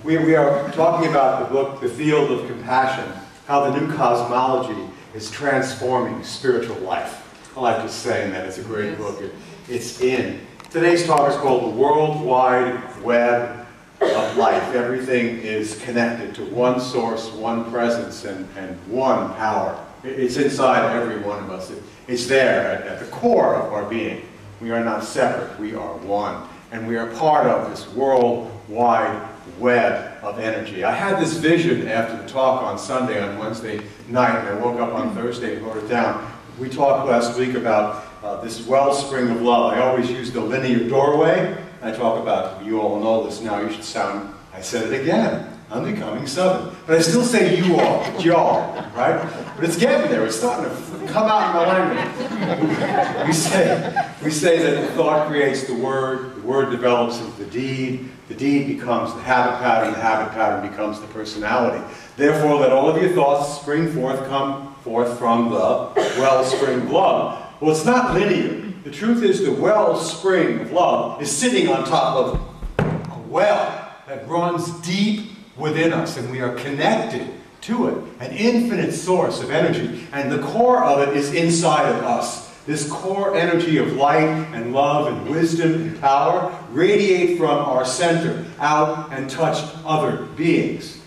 We are talking about the book, The Field of Compassion, how the new cosmology is transforming spiritual life. I like to say that it's a great book. It's in. Today's talk is called The World Wide Web of Life. Everything is connected to one source, one presence, and one power. It's inside every one of us. It's there at the core of our being. We are not separate. We are one. And we are part of this worldwide web of energy. I had this vision after the talk on Sunday, on Wednesday night, and I woke up on Thursday and wrote it down. We talked last week about this wellspring of love. I always use the linear doorway. I talk about, you all know this now, you should sound, I said it again, I'm becoming Southern. But I still say you all, it's y'all, right? But it's getting there, it's starting to come out in my language. We say that the thought creates the word develops into the deed becomes the habit pattern becomes the personality. Therefore, let all of your thoughts come forth from the wellspring of love. Well, it's not linear. The truth is the wellspring of love is sitting on top of a well that runs deep within us, and we are connected to it, an infinite source of energy, and the core of it is inside of us. This core energy of light and love and wisdom and power radiate from our center out and touch other beings.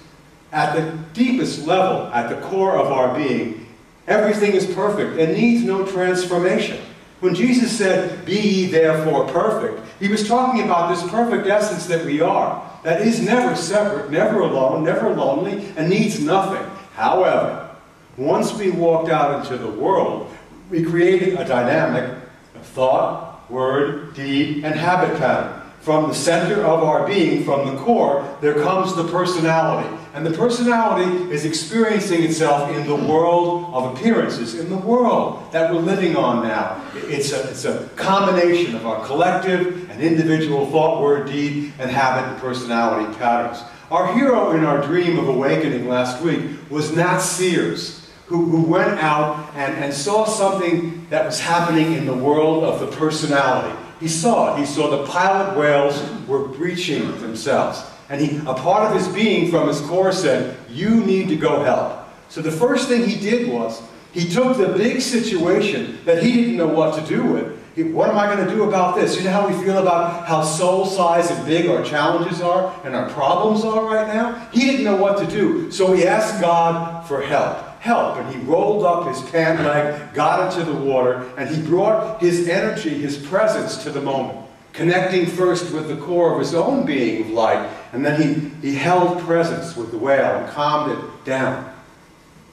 At the deepest level, at the core of our being, everything is perfect and needs no transformation. When Jesus said, "Be ye therefore perfect," he was talking about this perfect essence that we are, that is never separate, never alone, never lonely, and needs nothing. However, once we walked out into the world, we created a dynamic of thought, word, deed, and habit pattern. From the center of our being, from the core, there comes the personality. And the personality is experiencing itself in the world of appearances, in the world that we're living on now. It's a combination of our collective and individual thought, word, deed, and habit and personality patterns. Our hero in our dream of awakening last week was Nat Sears, who went out and saw something that was happening in the world of the personality. He saw it. He saw the pilot whales were breaching themselves. And a part of his being from his core said, you need to go help. So the first thing he did was, he took the big situation that he didn't know what to do with. What am I going to do about this? You know how we feel about how soul size and big our challenges are and our problems are right now? He didn't know what to do. So he asked God for help. And he rolled up his pant leg, got into the water, and he brought his energy, his presence to the moment, connecting first with the core of his own being of light, and then he held presence with the whale and calmed it down.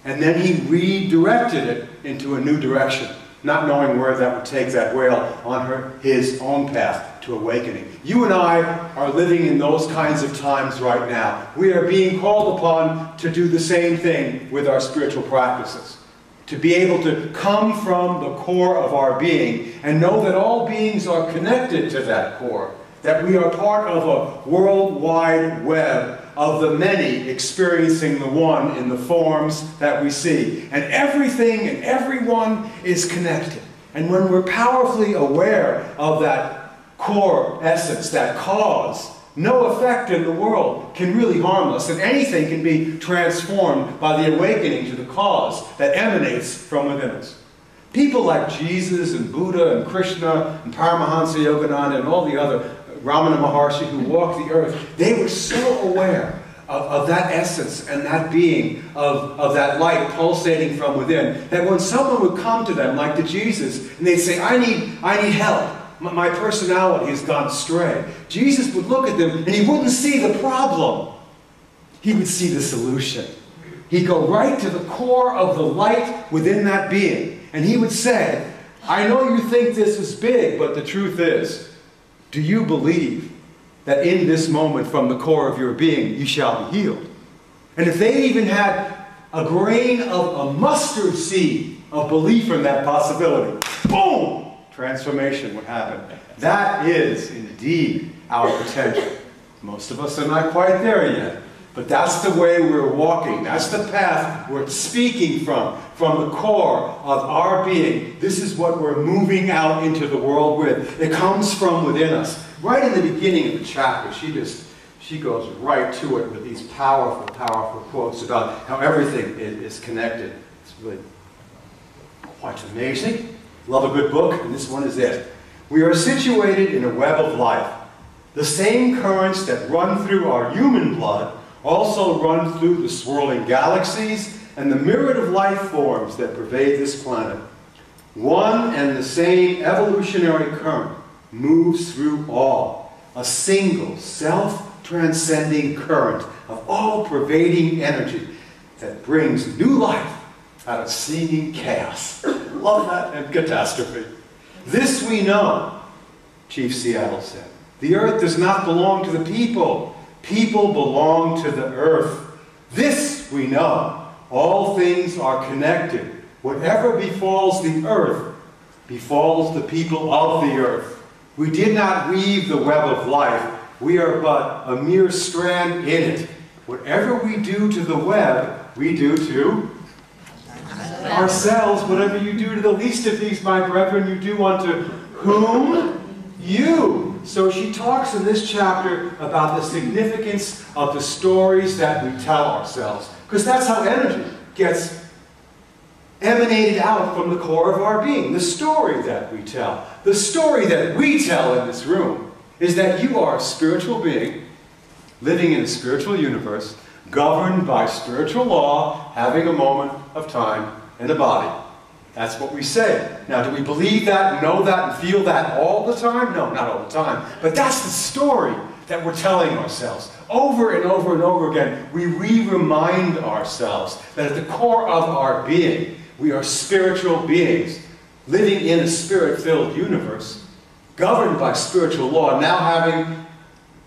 And then he redirected it into a new direction, not knowing where that would take that whale on his own path to awakening. You and I are living in those kinds of times right now. We are being called upon to do the same thing with our spiritual practices. To be able to come from the core of our being and know that all beings are connected to that core. That we are part of a worldwide web of the many experiencing the one in the forms that we see. And everything and everyone is connected. And when we're powerfully aware of that core essence, that cause, no effect in the world can really harm us, and anything can be transformed by the awakening to the cause that emanates from within us. People like Jesus and Buddha and Krishna and Paramahansa Yogananda and all the other Ramana Maharshi who walked the earth, they were so aware of that essence and that being, of that light pulsating from within, that when someone would come to them, like to Jesus, and they'd say, I need help. My personality has gone astray. Jesus would look at them and he wouldn't see the problem. He would see the solution. He'd go right to the core of the light within that being. And he would say, I know you think this is big, but the truth is, do you believe that in this moment from the core of your being you shall be healed? And if they even had a grain of a mustard seed of belief in that possibility, boom! Transformation would happen. That is indeed our potential. Most of us are not quite there yet, but that's the way we're walking. That's the path we're speaking from the core of our being. This is what we're moving out into the world with. It comes from within us. Right in the beginning of the chapter, she she goes right to it with these powerful, powerful quotes about how everything is connected. It's really quite amazing. Love a good book, and this one is it. We are situated in a web of life. The same currents that run through our human blood also run through the swirling galaxies and the myriad of life forms that pervade this planet. One and the same evolutionary current moves through all, a single self-transcending current of all-pervading energy that brings new life out of seeming chaos. Love that, and catastrophe. This we know, Chief Seattle said. The earth does not belong to the people. People belong to the earth. This we know. All things are connected. Whatever befalls the earth befalls the people of the earth. We did not weave the web of life. We are but a mere strand in it. Whatever we do to the web, we do to ourselves. Whatever you do to the least of these, my brethren, you do unto whom? You. So she talks in this chapter about the significance of the stories that we tell ourselves. Because that's how energy gets emanated out from the core of our being. The story that we tell. The story that we tell in this room is that you are a spiritual being living in a spiritual universe, governed by spiritual law, having a moment of time in a body. That's what we say. Now, do we believe that, know that, and feel that all the time? No, not all the time. But that's the story that we're telling ourselves. Over and over and over again, we re-remind ourselves that at the core of our being, we are spiritual beings, living in a spirit-filled universe, governed by spiritual law, now having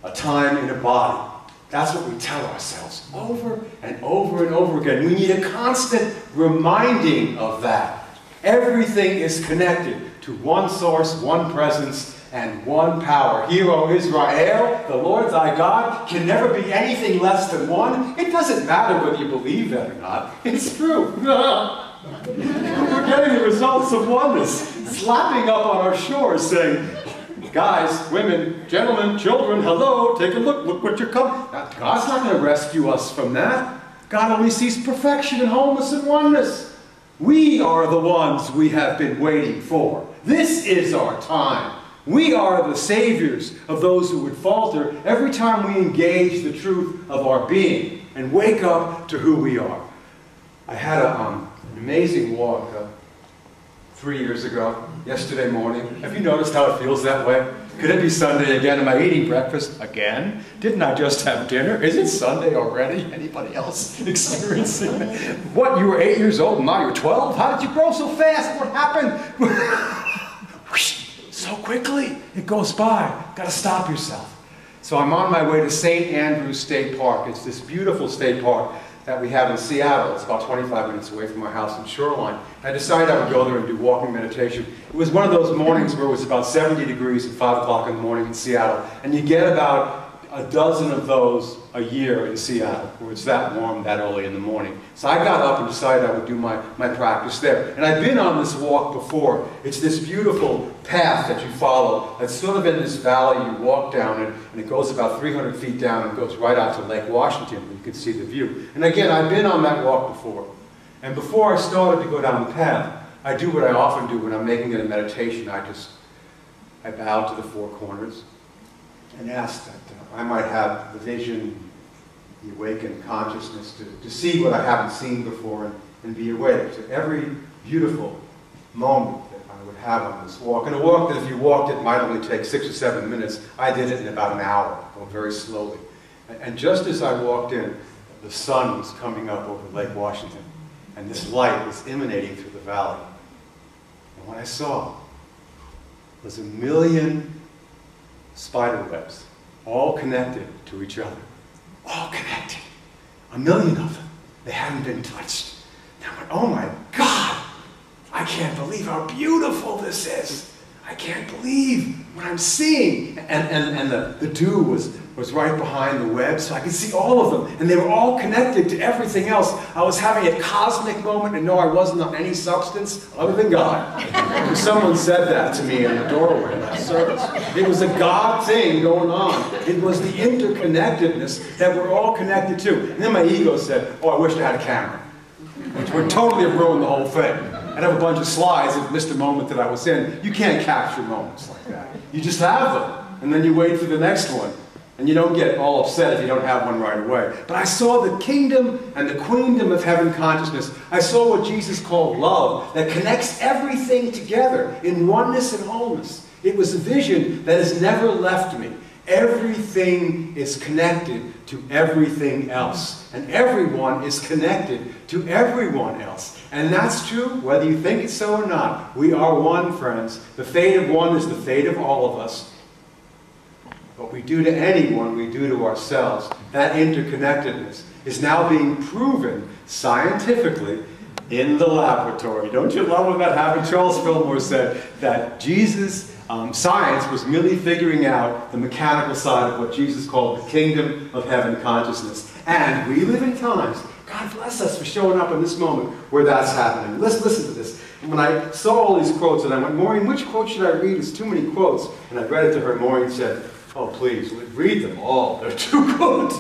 a time in a body. That's what we tell ourselves over and over and over again. We need a constant reminding of that. Everything is connected to one source, one presence, and one power. Hear, O Israel, the Lord thy God can never be anything less than one. It doesn't matter whether you believe that or not. It's true. We're getting the results of oneness, slapping up on our shores saying, guys, women, gentlemen, children, hello, take a look, look what you're coming. God's not going to rescue us from that. God only sees perfection and wholeness and oneness. We are the ones we have been waiting for. This is our time. We are the saviors of those who would falter every time we engage the truth of our being and wake up to who we are. I had an amazing walk 3 years ago, yesterday morning. Have you noticed how it feels that way? Could it be Sunday again? Am I eating breakfast again? Didn't I just have dinner? Is it Sunday already? Anybody else experiencing that? What, you were 8 years old and now you're 12? How did you grow so fast? What happened? So quickly. It goes by. Got to stop yourself. So I'm on my way to St. Andrews State Park. It's this beautiful state park that we have in Seattle. It's about 25 minutes away from our house in Shoreline. I decided I would go there and do walking meditation. It was one of those mornings where it was about 70 degrees at 5 o'clock in the morning in Seattle. And you get about a dozen of those a year in Seattle, where it's that warm that early in the morning. So I got up and decided I would do my practice there. And I've been on this walk before. It's this beautiful path that you follow. That's sort of in this valley. You walk down it, and it goes about 300 feet down and goes right out to Lake Washington, where you can see the view. And again, I've been on that walk before. And before I started to go down the path, I do what I often do when I'm making it a meditation. I bow to the four corners and ask that I might have the vision, the awakened consciousness to see what I haven't seen before and be awake to every beautiful moment that I would have on this walk. And a walk that if you walked it might only take 6 or 7 minutes. I did it in about an hour, going very slowly. And just as I walked in, the sun was coming up over Lake Washington, and this light was emanating through the valley. And what I saw was 1 million spider webs, all connected to each other. All connected. 1 million of them. They hadn't been touched. And I went, oh my God, I can't believe how beautiful this is. I can't believe what I'm seeing. And the dew was right behind the web, so I could see all of them. And they were all connected to everything else. I was having a cosmic moment, and no, I wasn't on any substance other than God. Someone said that to me in the doorway in that service. It was a God thing going on. It was the interconnectedness that we're all connected to. And then my ego said, oh, I wish I had a camera, which would totally have ruined the whole thing. I'd have a bunch of slides that missed the moment that I was in. You can't capture moments like that. You just have them, and then you wait for the next one. And you don't get all upset if you don't have one right away. But I saw the kingdom and the queendom of heaven consciousness. I saw what Jesus called love that connects everything together in oneness and wholeness. It was a vision that has never left me. Everything is connected to everything else. And everyone is connected to everyone else. And that's true whether you think it's so or not. We are one, friends. The fate of one is the fate of all of us. What we do to anyone, we do to ourselves. That interconnectedness is now being proven scientifically in the laboratory. Don't you love when that happened? Charles Fillmore said that Jesus, science was merely figuring out the mechanical side of what Jesus called the kingdom of heaven consciousness. And we live in times, God bless us for showing up in this moment where that's happening. Let's listen to this. When I saw all these quotes, and I went, Maureen, which quote should I read? It's too many quotes. And I read it to her. Maureen said, oh, please, read them all. They're too good.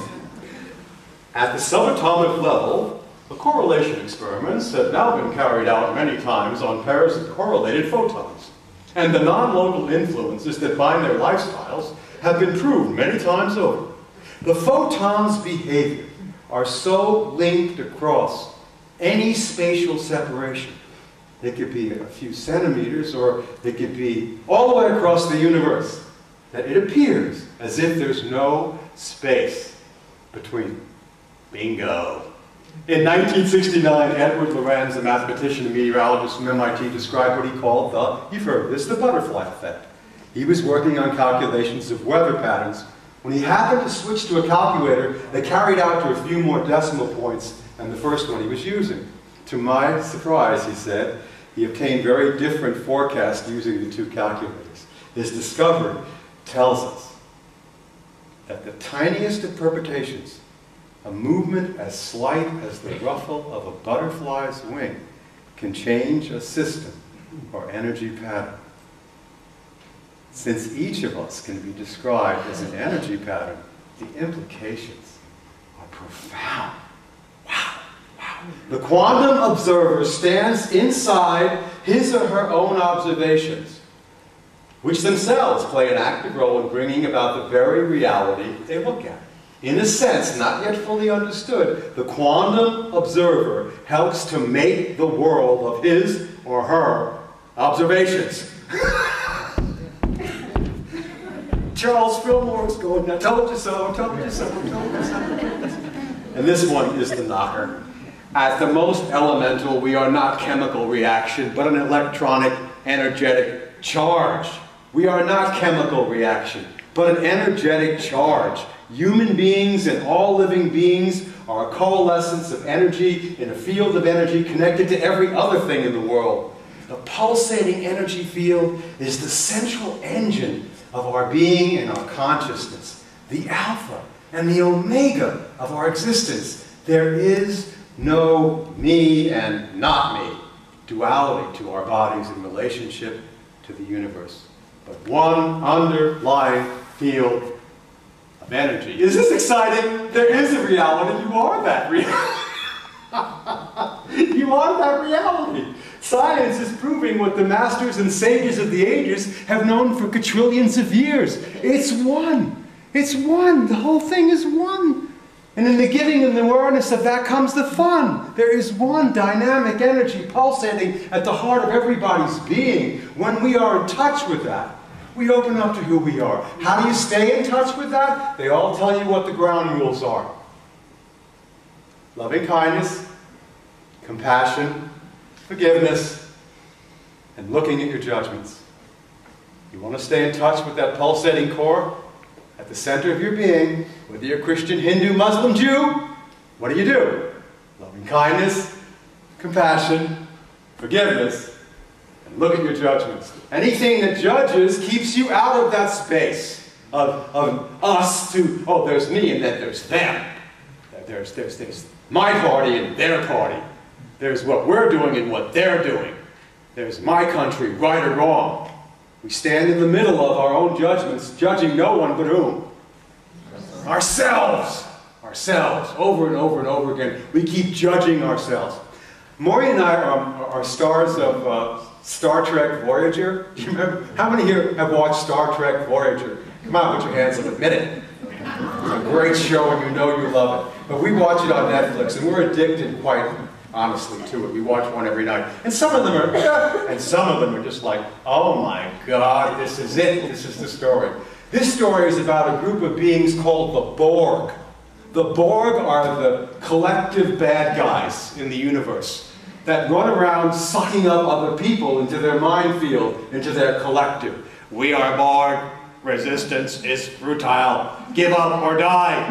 At the subatomic level, the correlation experiments have now been carried out many times on pairs of correlated photons. And the non-local influences that bind their lifestyles have been proved many times over. The photons' behavior are so linked across any spatial separation. It could be a few centimeters, or it could be all the way across the universe, that it appears as if there's no space between them. Bingo. In 1969, Edward Lorenz, a mathematician and meteorologist from MIT, described what he called you've heard of this, the butterfly effect. He was working on calculations of weather patterns when he happened to switch to a calculator that carried out to a few more decimal points than the first one he was using. To my surprise, he said, he obtained very different forecasts using the two calculators. His discovery tells us that the tiniest of permutations, a movement as slight as the ruffle of a butterfly's wing, can change a system or energy pattern. Since each of us can be described as an energy pattern, the implications are profound. Wow, wow. The quantum observer stands inside his or her own observations, which themselves play an active role in bringing about the very reality they look at. In a sense, not yet fully understood, the quantum observer helps to make the world of his or her observations. Charles Fillmore is going, I told you so, I told you so, I told you so. And this one is the knocker. At the most elemental, we are not chemical reaction, but an electronic, energetic charge. We are not chemical reaction, but an energetic charge. Human beings and all living beings are a coalescence of energy in a field of energy connected to every other thing in the world. The pulsating energy field is the central engine of our being and our consciousness, the alpha and the omega of our existence. There is no me and not me, duality to our bodies in relationship to the universe, but one underlying field of energy. Is this exciting? There is a reality. You are that reality. You are that reality. Science is proving what the masters and sages of the ages have known for quadrillions of years. It's one. It's one. The whole thing is one. And in the giving and the awareness of that comes the fun. There is one dynamic energy pulsating at the heart of everybody's being. When we are in touch with that, we open up to who we are. How do you stay in touch with that? They all tell you what the ground rules are. Loving kindness, compassion, forgiveness, and looking at your judgments. You want to stay in touch with that pulsating core at the center of your being, whether you're Christian, Hindu, Muslim, Jew, what do? Loving kindness, compassion, forgiveness, And look at your judgments. Anything that judges keeps you out of that space of us to, oh, there's me and then there's them. There's my party and their party. There's what we're doing and what they're doing. There's my country, right or wrong. We stand in the middle of our own judgments, judging no one but whom? Ourselves. Ourselves. Over and over and over again. We keep judging ourselves. Maureen and I are stars of Star Trek Voyager. Do you remember? How many here have watched Star Trek Voyager? Come on, put your hands up, admit it. It's a great show and you know you love it. But we watch it on Netflix and we're addicted quite honestly to it. We watch one every night. And some of them are, and some of them are just like, oh my God, this is it. This is the story. This story is about a group of beings called the Borg. The Borg are the collective bad guys in the universe that run around sucking up other people into their mind field, into their collective. We are Borg. Resistance is futile. Give up or die.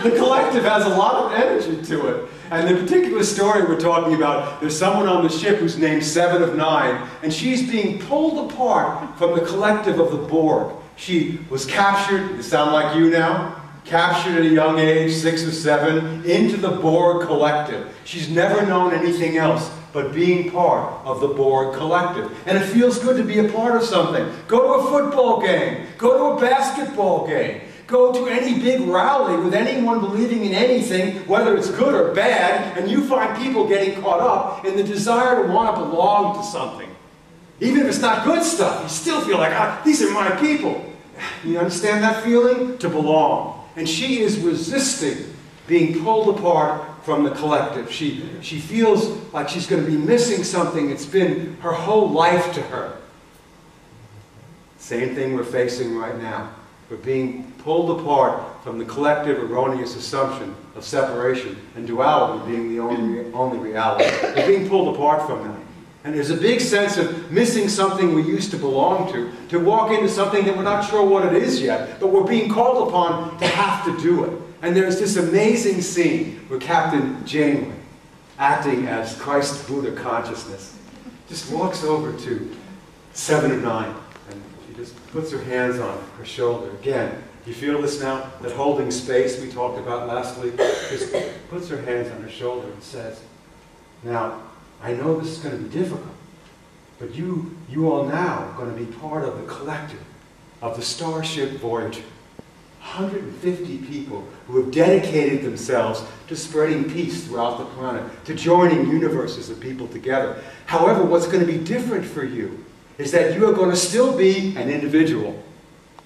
The collective has a lot of energy to it. And the particular story we're talking about, there's someone on the ship who's named 7 of 9, and she's being pulled apart from the collective of the Borg. She was captured, you sound like you now, captured at a young age, 6 or 7, into the Borg collective. She's never known anything else but being part of the Borg collective. And it feels good to be a part of something. Go to a football game. Go to a basketball game. Go to any big rally with anyone believing in anything, whether it's good or bad, and you find people getting caught up in the desire to want to belong to something. Even if it's not good stuff, you still feel like, ah, these are my people. You understand that feeling? To belong. And she is resisting being pulled apart from the collective. She feels like she's going to be missing something. It's been her whole life to her. Same thing we're facing right now. We're being pulled apart from the collective erroneous assumption of separation and duality being the only reality. We're being pulled apart from that. And there's a big sense of missing something we used to belong to walk into something that we're not sure what it is yet, but we're being called upon to have to do it. And there's this amazing scene where Captain Janeway, acting as Christ Buddha consciousness, just walks over to 7 of 9. She just puts her hands on her shoulder. Again, you feel this now? That holding space we talked about last week? Just puts her hands on her shoulder and says, now, I know this is going to be difficult, but you all now are going to be part of the collective of the Starship Voyager. 150 people who have dedicated themselves to spreading peace throughout the planet, to joining universes of people together. However, what's going to be different for you is that you are going to still be an individual,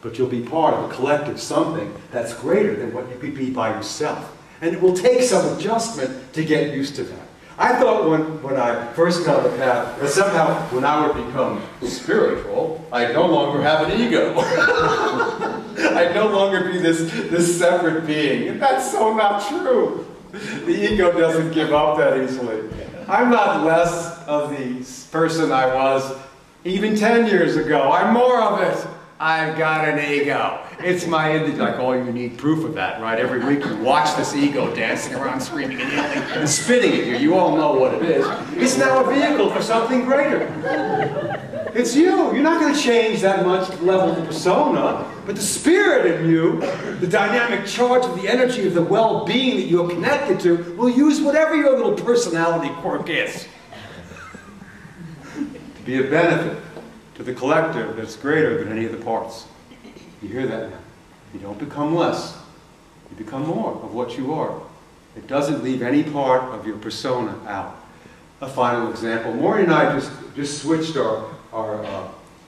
but you'll be part of a collective, something that's greater than what you could be by yourself. And it will take some adjustment to get used to that. I thought when I first got the path that somehow when I would become spiritual, I'd no longer have an ego. I'd no longer be this separate being. And that's so not true. The ego doesn't give up that easily. I'm not less of the person I was even 10 years ago. I'm more of it. I've got an ego. It's my, like, oh, you need proof of that, right? Every week you watch this ego dancing around, screaming and yelling and spitting at you. You all know what it is. It's now a vehicle for something greater. It's you. You're not going to change that much level of the persona, but the spirit in you, the dynamic charge of the energy of the well-being that you're connected to, will use whatever your little personality quirk is to be a benefit to the collective that's greater than any of the parts. You hear that now? You don't become less. You become more of what you are. It doesn't leave any part of your persona out. A final example. Maureen and I just switched our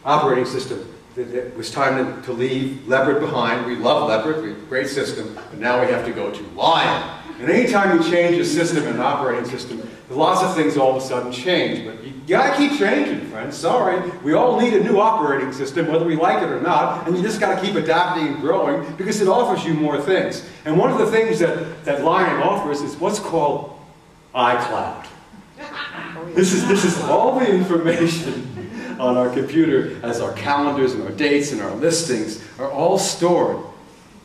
operating system. It was time to leave Leopard behind. We love Leopard. We have a great system. But now we have to go to Lion. And anytime you change a system and an operating system, lots of things all of a sudden change. But you gotta keep changing, friends. Sorry. We all need a new operating system, whether we like it or not. And you just gotta keep adapting and growing because it offers you more things. And one of the things that Lion offers is what's called iCloud. This is all the information on our computer as our calendars and our dates and our listings are all stored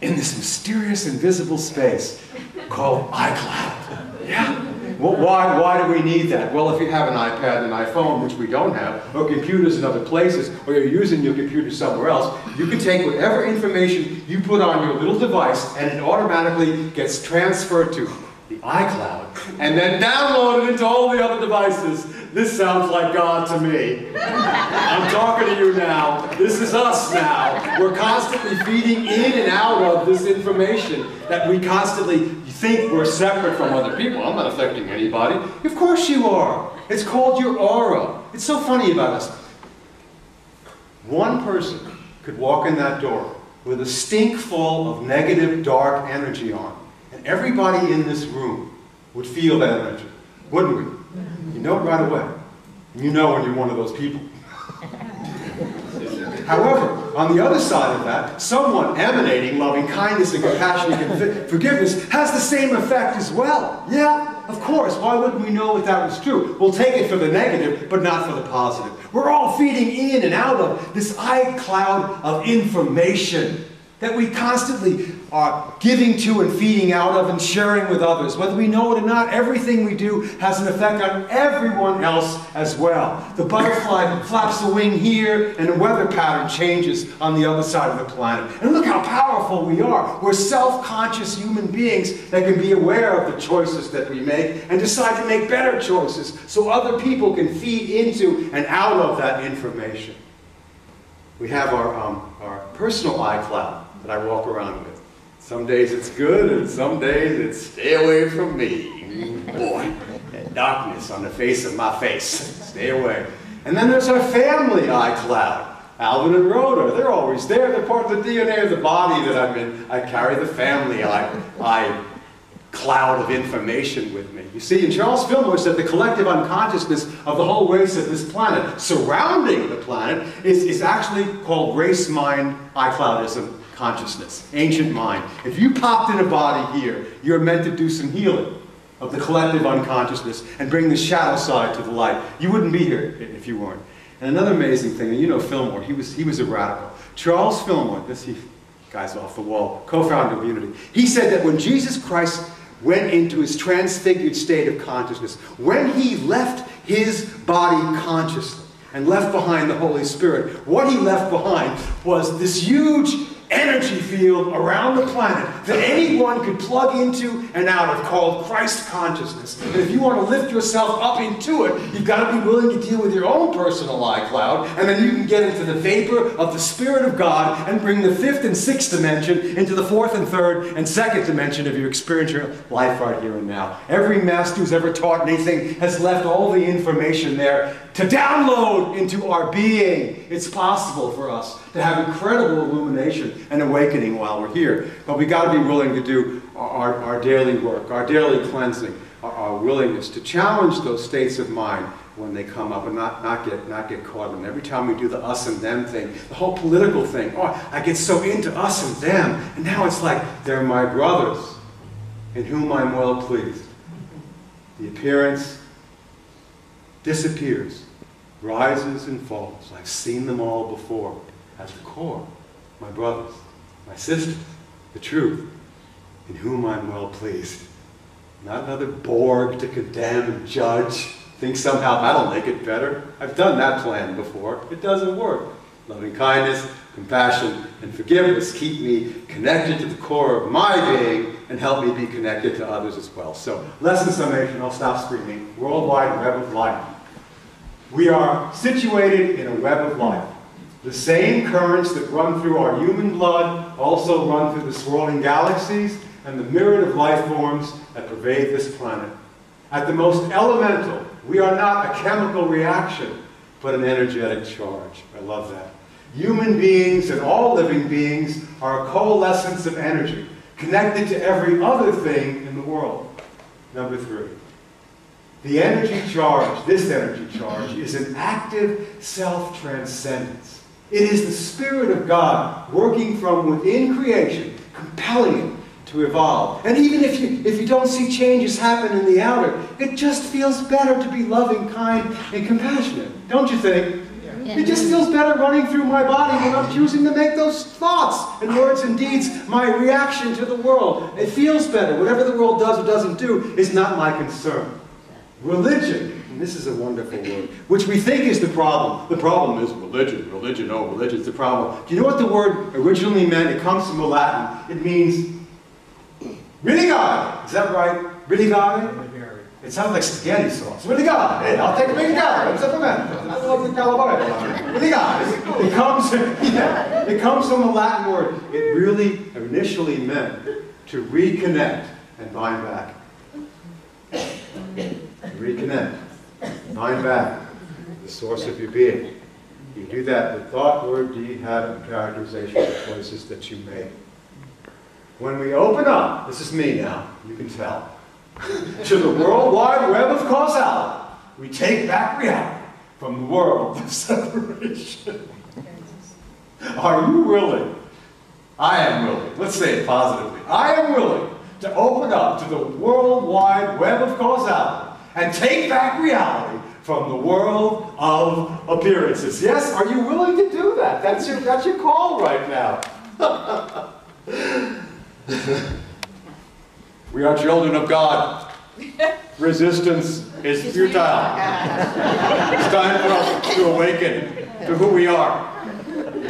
in this mysterious invisible space called iCloud. Yeah? Well, why do we need that? Well, if you have an iPad and an iPhone, which we don't have, or computers in other places, or you're using your computer somewhere else, you can take whatever information you put on your little device and it automatically gets transferred to the iCloud and then downloaded into all the other devices. This sounds like God to me. I'm talking to you now. This is us now. We're constantly feeding in and out of this information that we constantly think we're separate from other people. I'm not affecting anybody. Of course you are. It's called your aura. It's so funny about us. One person could walk in that door with a stink full of negative, dark energy on, and everybody in this room would feel that energy, wouldn't we? You know it right away. You know when you're one of those people. However, on the other side of that, someone emanating loving kindness and compassion and forgiveness has the same effect as well. Yeah, of course. Why wouldn't we know that that was true? We'll take it for the negative, but not for the positive. We're all feeding in and out of this iCloud of information that we constantly are giving to and feeding out of and sharing with others. Whether we know it or not, everything we do has an effect on everyone else as well. The butterfly flaps a wing here and the weather pattern changes on the other side of the planet. And look how powerful we are. We're self-conscious human beings that can be aware of the choices that we make and decide to make better choices so other people can feed into and out of that information. We have our personal iCloud that I walk around with. Some days it's good, and some days it's stay away from me. Boy, that darkness on the face of my face. Stay away. And then there's our family iCloud. Alvin and Rhoda, they're always there. They're part of the DNA of the body that I'm in. I carry the family iCloud of information with me. You see, and Charles Fillmore said the collective unconsciousness of the whole race of this planet, surrounding the planet, is actually called race-mind iCloudism consciousness, ancient mind. If you popped in a body here, you're meant to do some healing of the collective unconsciousness and bring the shadow side to the light. You wouldn't be here if you weren't. And another amazing thing, and you know Fillmore, he was a radical. Charles Fillmore, guy's off the wall, co-founder of Unity, he said that when Jesus Christ went into his transfigured state of consciousness, when he left his body consciously and left behind the Holy Spirit, what he left behind was this huge energy field around the planet that anyone could plug into and out of, called Christ consciousness. And if you want to lift yourself up into it, you've got to be willing to deal with your own personal iCloud, and then you can get into the vapor of the Spirit of God and bring the fifth and sixth dimension into the fourth and third and second dimension of your experiential life right here and now. Every master who's ever taught anything has left all the information there to download into our being. It's possible for us to have incredible illumination and awakening while we're here. But we've got to be willing to do our daily work, our daily cleansing, our willingness to challenge those states of mind when they come up and not get caught in. Every time we do the us and them thing, the whole political thing, oh, I get so into us and them, and now it's like they're my brothers in whom I'm well pleased. The appearance disappears, rises and falls. I've seen them all before. At the core, my brothers, my sisters, the truth, in whom I'm well pleased. Not another Borg to condemn and judge, think somehow that'll make it better. I've done that plan before. It doesn't work. Loving kindness, compassion, and forgiveness keep me connected to the core of my being and help me be connected to others as well. So, lesson summation, I'll stop screaming. Worldwide web of life. We are situated in a web of life. The same currents that run through our human blood also run through the swirling galaxies and the myriad of life forms that pervade this planet. At the most elemental, we are not a chemical reaction, but an energetic charge. I love that. Human beings and all living beings are a coalescence of energy, connected to every other thing in the world. Number 3. The energy charge, this energy charge, is an active self-transcendence. It is the Spirit of God working from within creation, compelling it to evolve. And even if you don't see changes happen in the outer, it just feels better to be loving, kind, and compassionate. Don't you think? Yeah. It just feels better running through my body when I'm choosing to make those thoughts and words and deeds my reaction to the world. It feels better. Whatever the world does or doesn't do is not my concern. Religion, and this is a wonderful word, which we think is the problem. The problem is religion, religion, oh, religion's the problem. Do you know what the word originally meant? It comes from the Latin. It means religare. Is that right? Religare? It sounds like spaghetti sauce. Religare. Hey, I'll take a religare. What's up with that? I love the calamari. Religare. It comes from the Latin word. It really initially meant to reconnect and bind back. Reconnect, bind back, the source of your being. You do that with thought, word, deed, habit, and characterization of the choices that you make. When we open up, this is me now, you can tell, to the worldwide web of causality, we take back reality from the world of separation. Are you willing? I am willing. Let's say it positively. I am willing to open up to the worldwide web of causality and take back reality from the world of appearances. Yes, are you willing to do that? That's your call right now. We are children of God. Resistance is futile. It's time for us to awaken to who we are.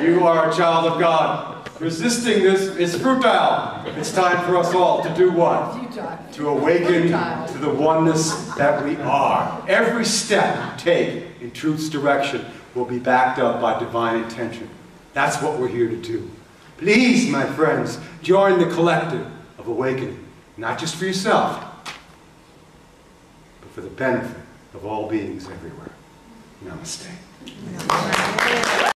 You are a child of God. Resisting this is futile. It's time for us all to do what? To awaken to the oneness that we are. Every step you take in truth's direction will be backed up by divine intention. That's what we're here to do. Please, my friends, join the collective of awakening, not just for yourself, but for the benefit of all beings everywhere. Namaste.